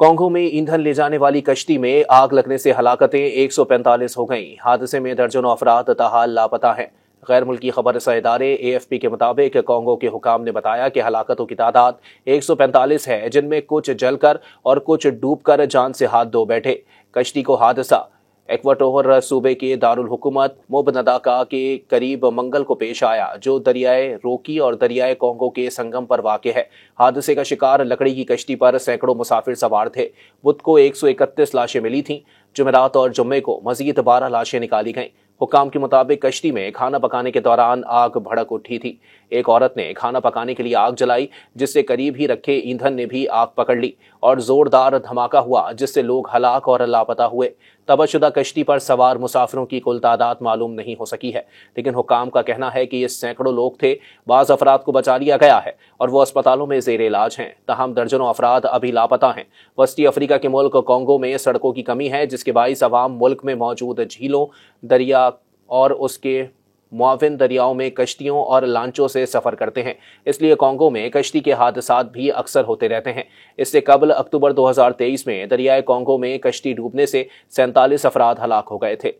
Congo में ईंधन ले जाने वाली कश्ती में आग लगने से हलाकतें 145 हो गईं। हादसे में दर्जनों अफराद ताहाल लापता हैं। गैर मुल्की खबर रसा इदारे AFP के मुताबिक कॉन्गो के हुकाम ने बताया कि हलाकतों की तादाद 145 है, जिनमें कुछ जलकर और कुछ डूबकर जान से हाथ धो बैठे। कश्ती को हादसा इक्वाटोर सूबे के दारुल हुकूमत मुबनदाका के करीब मंगल को पेश आया, जो दरियाए रोकी और दरियाए कॉन्गो के संगम पर वाक़ है। हादसे का शिकार लकड़ी की कश्ती पर सैकड़ों मुसाफिर सवार थे। बुध को 131 लाशें मिली थीं। जुमेरात और जुम्मे को मजीद 12 लाशें निकाली गईं। हुकाम के मुताबिक कश्ती में खाना पकाने के दौरान आग भड़क उठी थी। एक औरत ने खाना पकाने के लिए आग जलाई, जिससे करीब ही रखे ईंधन ने भी आग पकड़ ली और जोरदार धमाका हुआ, जिससे लोग हलाक और लापता हुए। तबाहशुदा कश्ती पर सवार मुसाफिरों की कुल तादाद मालूम नहीं हो सकी है, लेकिन हुकाम का कहना है कि ये सैकड़ों लोग थे। बाज़ अफराद को बचा लिया गया है और वो अस्पतालों में ज़ेर इलाज हैं। तहम दर्जनों अफराद अभी लापता हैं। वस्ती अफ्रीका के मुल्क कॉन्गो में सड़कों की कमी है, जिसके बाइस अवाम मुल्क में मौजूद झीलों, दरिया और उसके मुआविन दरियाओं में कश्तियों और लांचों से सफ़र करते हैं। इसलिए कॉन्गो में कश्ती के हादसात भी अक्सर होते रहते हैं। इससे कबल अक्टूबर 2023 में दरियाए कॉन्गो में कश्ती डूबने से 47 अफराद हलाक हो गए थे।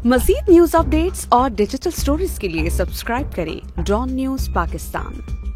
मज़ीद न्यूज़ अपडेट्स और डिजिटल स्टोरीज के लिए सब्सक्राइब करें डॉन न्यूज़ पाकिस्तान।